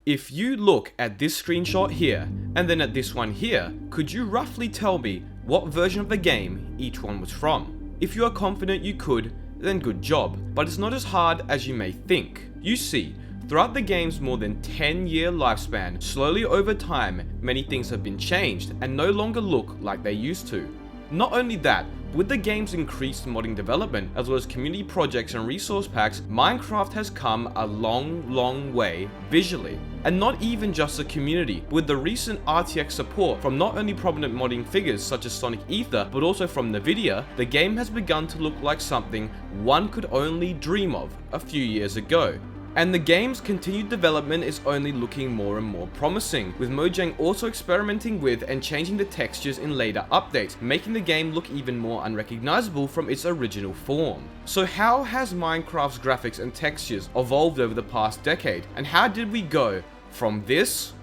If you look at this screenshot here, and then at this one here, could you roughly tell me what version of the game each one was from? If you are confident you could, then good job, but it's not as hard as you may think. You see, throughout the game's more than 10-year lifespan, slowly over time, many things have been changed and no longer look like they used to. Not only that, with the game's increased modding development, as well as community projects and resource packs, Minecraft has come a long way visually. And not even just the community, with the recent RTX support from not only prominent modding figures such as Sonic Ether, but also from Nvidia, the game has begun to look like something one could only dream of a few years ago. And the game's continued development is only looking more and more promising, with Mojang also experimenting with and changing the textures in later updates, making the game look even more unrecognizable from its original form. So how has Minecraft's graphics and textures evolved over the past decade, and how did we go from this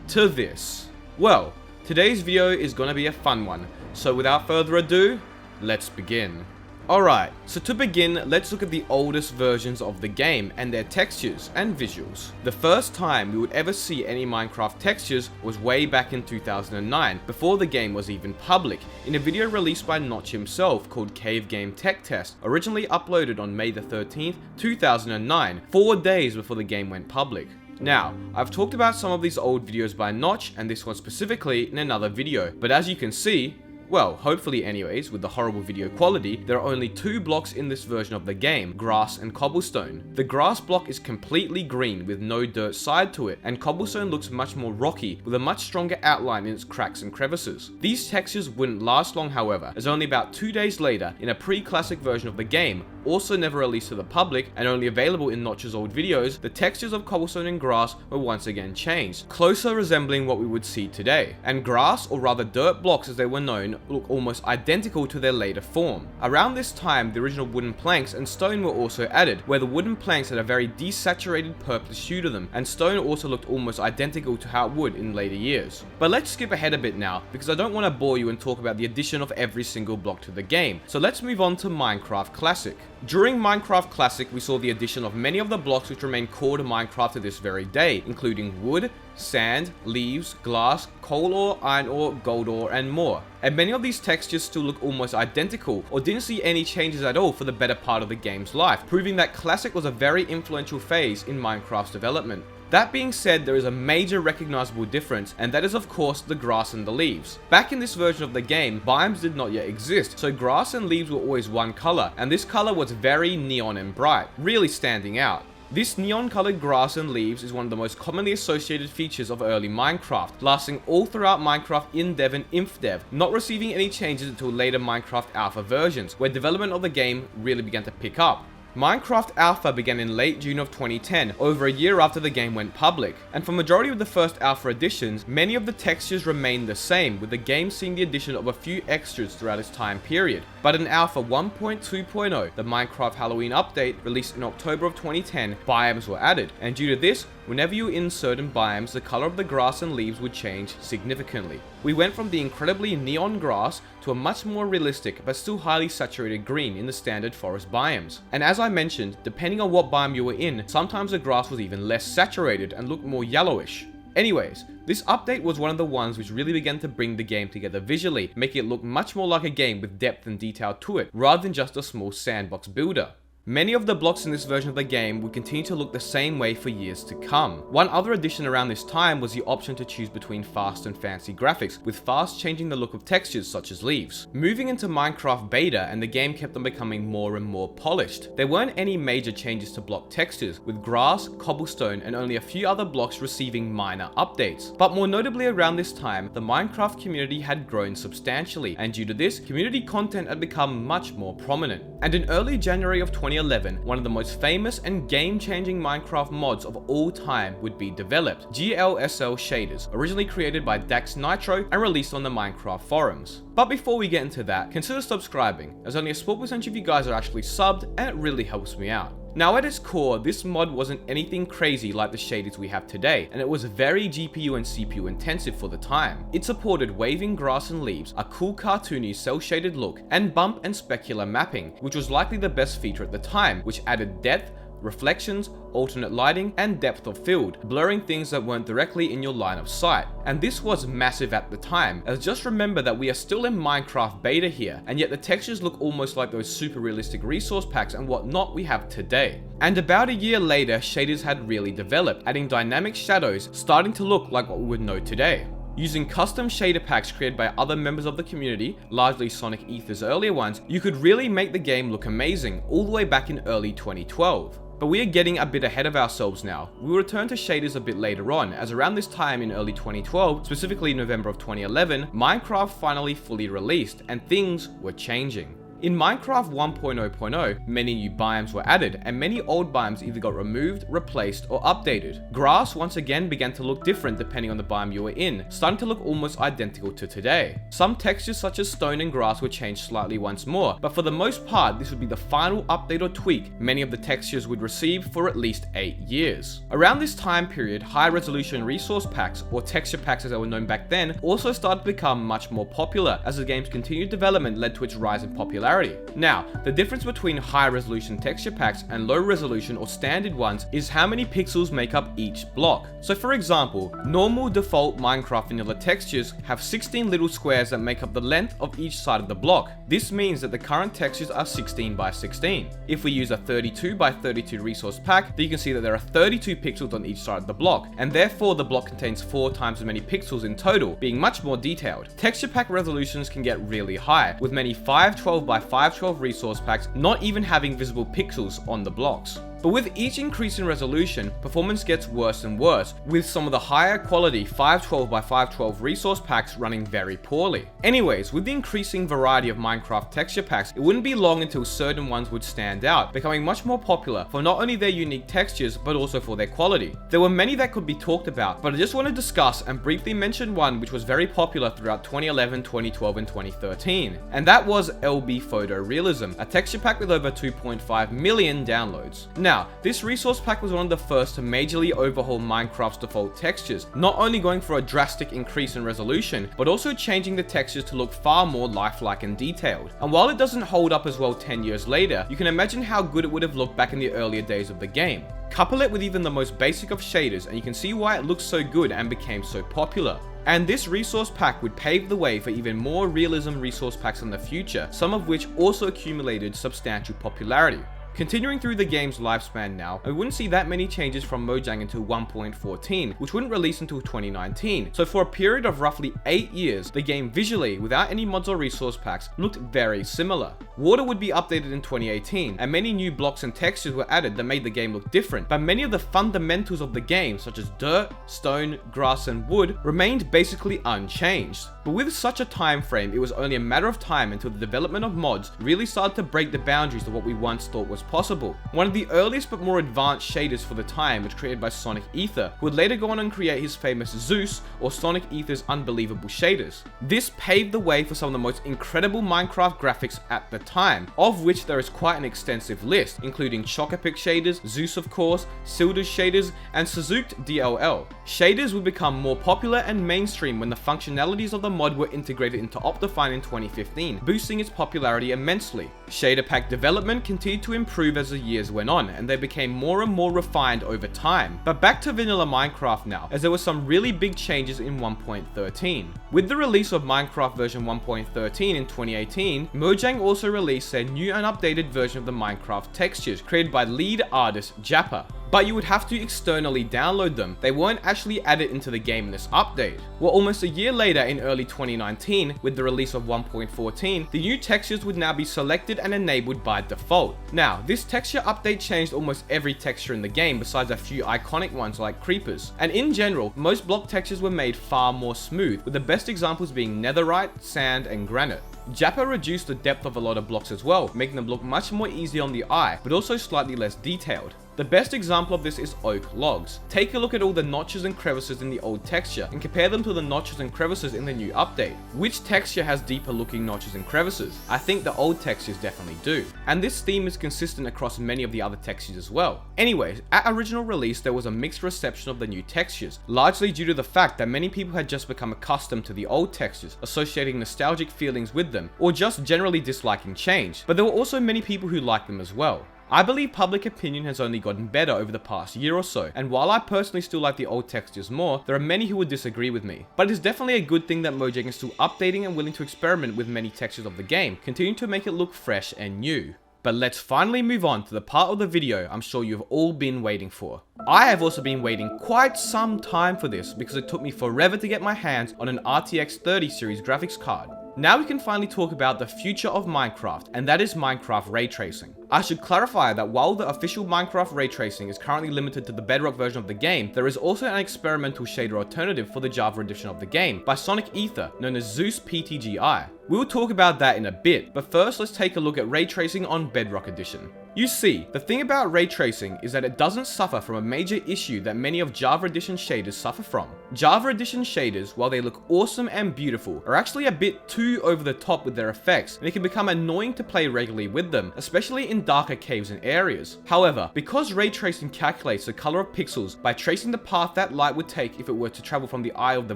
to this? Well, today's video is gonna be a fun one, so without further ado, let's begin. Alright, so to begin, let's look at the oldest versions of the game and their textures and visuals. The first time we would ever see any Minecraft textures was way back in 2009, before the game was even public, in a video released by Notch himself called Cave Game Tech Test, originally uploaded on May the 13th, 2009, 4 days before the game went public. Now, I've talked about some of these old videos by Notch, and this one specifically, in another video, but as you can see, well, hopefully anyways, with the horrible video quality, there are only 2 blocks in this version of the game, grass and cobblestone. The grass block is completely green with no dirt side to it, and cobblestone looks much more rocky with a much stronger outline in its cracks and crevices. These textures wouldn't last long however, as only about 2 days later, in a pre-classic version of the game, also never released to the public and only available in Notch's old videos, the textures of cobblestone and grass were once again changed, closer resembling what we would see today. And grass, or rather dirt blocks as they were known, look almost identical to their later form. Around this time, the original wooden planks and stone were also added, where the wooden planks had a very desaturated purplish hue to them, and stone also looked almost identical to how it would in later years. But let's skip ahead a bit now, because I don't want to bore you and talk about the addition of every single block to the game, so let's move on to Minecraft Classic. During Minecraft Classic, we saw the addition of many of the blocks which remain core to Minecraft to this very day, including wood, sand, leaves, glass, coal ore, iron ore, gold ore, and more. And many of these textures still look almost identical, or didn't see any changes at all for the better part of the game's life, proving that Classic was a very influential phase in Minecraft's development. That being said, there is a major recognizable difference, and that is of course the grass and the leaves. Back in this version of the game, biomes did not yet exist, so grass and leaves were always one color, and this color was very neon and bright, really standing out. This neon-colored grass and leaves is one of the most commonly associated features of early Minecraft, lasting all throughout Minecraft InDev and InfDev, not receiving any changes until later Minecraft Alpha versions, where development of the game really began to pick up. Minecraft Alpha began in late June of 2010, over a year after the game went public, and for majority of the first Alpha editions, many of the textures remained the same, with the game seeing the addition of a few extras throughout its time period. But in Alpha 1.2.0, the Minecraft Halloween update, released in October of 2010, biomes were added, and due to this, whenever you were in certain biomes, the color of the grass and leaves would change significantly. We went from the incredibly neon grass to a much more realistic but still highly saturated green in the standard forest biomes. And as I mentioned, depending on what biome you were in, sometimes the grass was even less saturated and looked more yellowish. Anyways, this update was one of the ones which really began to bring the game together visually, making it look much more like a game with depth and detail to it, rather than just a small sandbox builder. Many of the blocks in this version of the game would continue to look the same way for years to come. One other addition around this time was the option to choose between fast and fancy graphics, with fast changing the look of textures such as leaves. Moving into Minecraft Beta, and the game kept on becoming more and more polished. There weren't any major changes to block textures, with grass, cobblestone, and only a few other blocks receiving minor updates. But more notably around this time, the Minecraft community had grown substantially, and due to this, community content had become much more prominent. And in early January of 2011, one of the most famous and game-changing Minecraft mods of all time would be developed, GLSL shaders, originally created by Dax Nitro and released on the Minecraft forums. But before we get into that, consider subscribing, as only a small percentage of you guys are actually subbed, and it really helps me out. Now at its core, this mod wasn't anything crazy like the shaders we have today, and it was very GPU and CPU intensive for the time. It supported waving grass and leaves, a cool cartoony cel-shaded look, and bump and specular mapping, which was likely the best feature at the time, which added depth, reflections, alternate lighting, and depth of field, blurring things that weren't directly in your line of sight. And this was massive at the time, as just remember that we are still in Minecraft beta here, and yet the textures look almost like those super realistic resource packs and whatnot we have today. And about a year later, shaders had really developed, adding dynamic shadows, starting to look like what we would know today. Using custom shader packs created by other members of the community, largely Sonic Ether's earlier ones, you could really make the game look amazing, all the way back in early 2012. But we are getting a bit ahead of ourselves now. We will return to shaders a bit later on, as around this time in early 2012, specifically November of 2011, Minecraft finally fully released, and things were changing. In Minecraft 1.0.0, many new biomes were added, and many old biomes either got removed, replaced, or updated. Grass once again began to look different depending on the biome you were in, starting to look almost identical to today. Some textures such as stone and grass were changed slightly once more, but for the most part this would be the final update or tweak many of the textures would receive for at least 8 years. Around this time period, high resolution resource packs, or texture packs as they were known back then, also started to become much more popular as the game's continued development led to its rise in popularity. Now, the difference between high resolution texture packs and low resolution or standard ones is how many pixels make up each block. So for example, normal default Minecraft vanilla textures have 16 little squares that make up the length of each side of the block. This means that the current textures are 16 by 16. If we use a 32 by 32 resource pack, then you can see that there are 32 pixels on each side of the block, and therefore the block contains 4 times as many pixels in total, being much more detailed. Texture pack resolutions can get really high, with many 512 by 512 resource packs not even having visible pixels on the blocks. But with each increase in resolution, performance gets worse and worse, with some of the higher quality 512 by 512 resource packs running very poorly. Anyways, with the increasing variety of Minecraft texture packs, it wouldn't be long until certain ones would stand out, becoming much more popular for not only their unique textures, but also for their quality. There were many that could be talked about, but I just want to discuss and briefly mention one which was very popular throughout 2011, 2012, and 2013, and that was LB Photo Realism, a texture pack with over 2.5 million downloads. Now, this resource pack was one of the first to majorly overhaul Minecraft's default textures, not only going for a drastic increase in resolution, but also changing the textures to look far more lifelike and detailed. And while it doesn't hold up as well 10 years later, you can imagine how good it would have looked back in the earlier days of the game. Couple it with even the most basic of shaders and you can see why it looks so good and became so popular. And this resource pack would pave the way for even more realism resource packs in the future, some of which also accumulated substantial popularity. Continuing through the game's lifespan now, I wouldn't see that many changes from Mojang until 1.14, which wouldn't release until 2019. So for a period of roughly 8 years, the game visually, without any mods or resource packs, looked very similar. Water would be updated in 2018, and many new blocks and textures were added that made the game look different, but many of the fundamentals of the game, such as dirt, stone, grass, and wood, remained basically unchanged. But with such a time frame, it was only a matter of time until the development of mods really started to break the boundaries of what we once thought was possible. One of the earliest but more advanced shaders for the time was created by Sonic Ether, who would later go on and create his famous Zeus or Sonic Ether's unbelievable shaders. This paved the way for some of the most incredible Minecraft graphics at the time, of which there is quite an extensive list, including TheMisterEpic shaders, Zeus of course, Silder's shaders, and Suzuki DLL. Shaders would become more popular and mainstream when the functionalities of the mod were integrated into Optifine in 2015, boosting its popularity immensely. Shader pack development continued to improve as the years went on, and they became more and more refined over time. But back to vanilla Minecraft now, as there were some really big changes in 1.13. With the release of Minecraft version 1.13 in 2018, Mojang also released their new and updated version of the Minecraft textures, created by lead artist Jappa. But you would have to externally download them. They weren't actually added into the game in this update. Well, almost a year later in early 2019, with the release of 1.14, the new textures would now be selected and enabled by default. Now, this texture update changed almost every texture in the game besides a few iconic ones like creepers. And in general, most block textures were made far more smooth, with the best examples being netherite, sand, and granite. Jappa reduced the depth of a lot of blocks as well, making them look much more easy on the eye, but also slightly less detailed. The best example of this is oak logs. Take a look at all the notches and crevices in the old texture and compare them to the notches and crevices in the new update. Which texture has deeper looking notches and crevices? I think the old textures definitely do. And this theme is consistent across many of the other textures as well. Anyways, at original release there was a mixed reception of the new textures, largely due to the fact that many people had just become accustomed to the old textures, associating nostalgic feelings with them, or just generally disliking change. But there were also many people who liked them as well. I believe public opinion has only gotten better over the past year or so, and while I personally still like the old textures more, there are many who would disagree with me. But it is definitely a good thing that Mojang is still updating and willing to experiment with many textures of the game, continuing to make it look fresh and new. But let's finally move on to the part of the video I'm sure you've all been waiting for. I have also been waiting quite some time for this because it took me forever to get my hands on an RTX 30 series graphics card. Now we can finally talk about the future of Minecraft, and that is Minecraft ray tracing. I should clarify that while the official Minecraft ray tracing is currently limited to the Bedrock version of the game, there is also an experimental shader alternative for the Java edition of the game by Sonic Ether, known as Zeus PTGI. We will talk about that in a bit, but first let's take a look at ray tracing on Bedrock edition. You see, the thing about ray tracing is that it doesn't suffer from a major issue that many of Java edition shaders suffer from. Java edition shaders, while they look awesome and beautiful, are actually a bit too over the top with their effects, and it can become annoying to play regularly with them, especially in darker caves and areas. However, because ray tracing calculates the color of pixels by tracing the path that light would take if it were to travel from the eye of the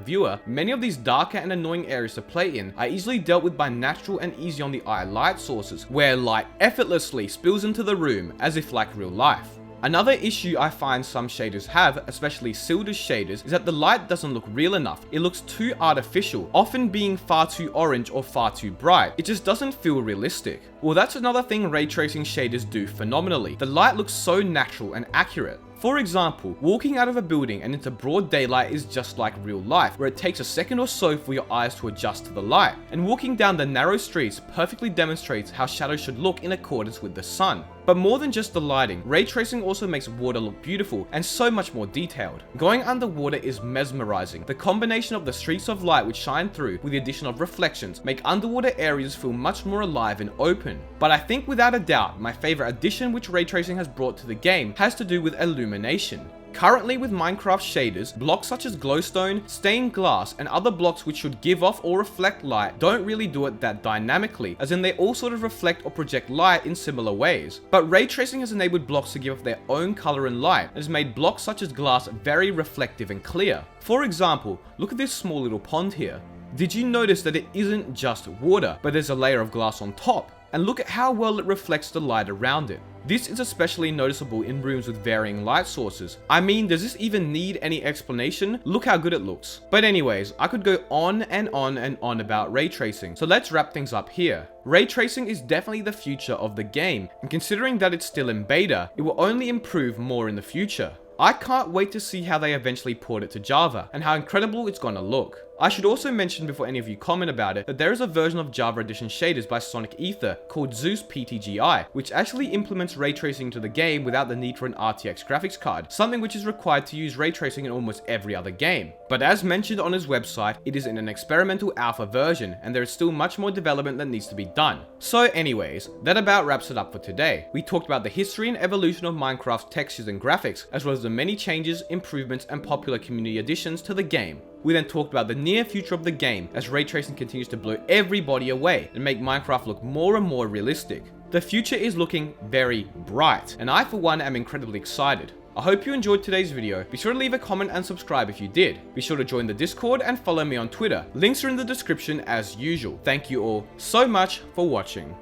viewer, many of these darker and annoying areas to play in are easily dealt with by natural and easy on the eye light sources, where light effortlessly spills into the room as if like real life. Another issue I find some shaders have, especially Silder's shaders, is that the light doesn't look real enough. It looks too artificial, often being far too orange or far too bright. It just doesn't feel realistic. Well, that's another thing ray tracing shaders do phenomenally. The light looks so natural and accurate. For example, walking out of a building and into broad daylight is just like real life, where it takes a second or so for your eyes to adjust to the light. And walking down the narrow streets perfectly demonstrates how shadows should look in accordance with the sun. But more than just the lighting, ray tracing also makes water look beautiful and so much more detailed. Going underwater is mesmerizing. The combination of the streaks of light which shine through with the addition of reflections make underwater areas feel much more alive and open. But I think without a doubt, my favorite addition which ray tracing has brought to the game has to do with illumination. Currently with Minecraft shaders, blocks such as glowstone, stained glass, and other blocks which should give off or reflect light don't really do it that dynamically, as in they all sort of reflect or project light in similar ways. But ray tracing has enabled blocks to give off their own color and light, and has made blocks such as glass very reflective and clear. For example, look at this small little pond here. Did you notice that it isn't just water, but there's a layer of glass on top? And look at how well it reflects the light around it. This is especially noticeable in rooms with varying light sources. I mean, does this even need any explanation? Look how good it looks. But anyways, I could go on and on and on about ray tracing, so let's wrap things up here. Ray tracing is definitely the future of the game, and considering that it's still in beta, it will only improve more in the future. I can't wait to see how they eventually port it to Java, and how incredible it's gonna look. I should also mention before any of you comment about it, that there is a version of Java Edition shaders by Sonic Ether called Zeus PTGI, which actually implements ray tracing into the game without the need for an RTX graphics card, something which is required to use ray tracing in almost every other game. But as mentioned on his website, it is in an experimental alpha version, and there is still much more development that needs to be done. So anyways, that about wraps it up for today. We talked about the history and evolution of Minecraft's textures and graphics, as well as the many changes, improvements, and popular community additions to the game. We then talked about the near future of the game as ray tracing continues to blow everybody away and make Minecraft look more and more realistic. The future is looking very bright, and I for one am incredibly excited. I hope you enjoyed today's video. Be sure to leave a comment and subscribe if you did. Be sure to join the Discord and follow me on Twitter. Links are in the description as usual. Thank you all so much for watching.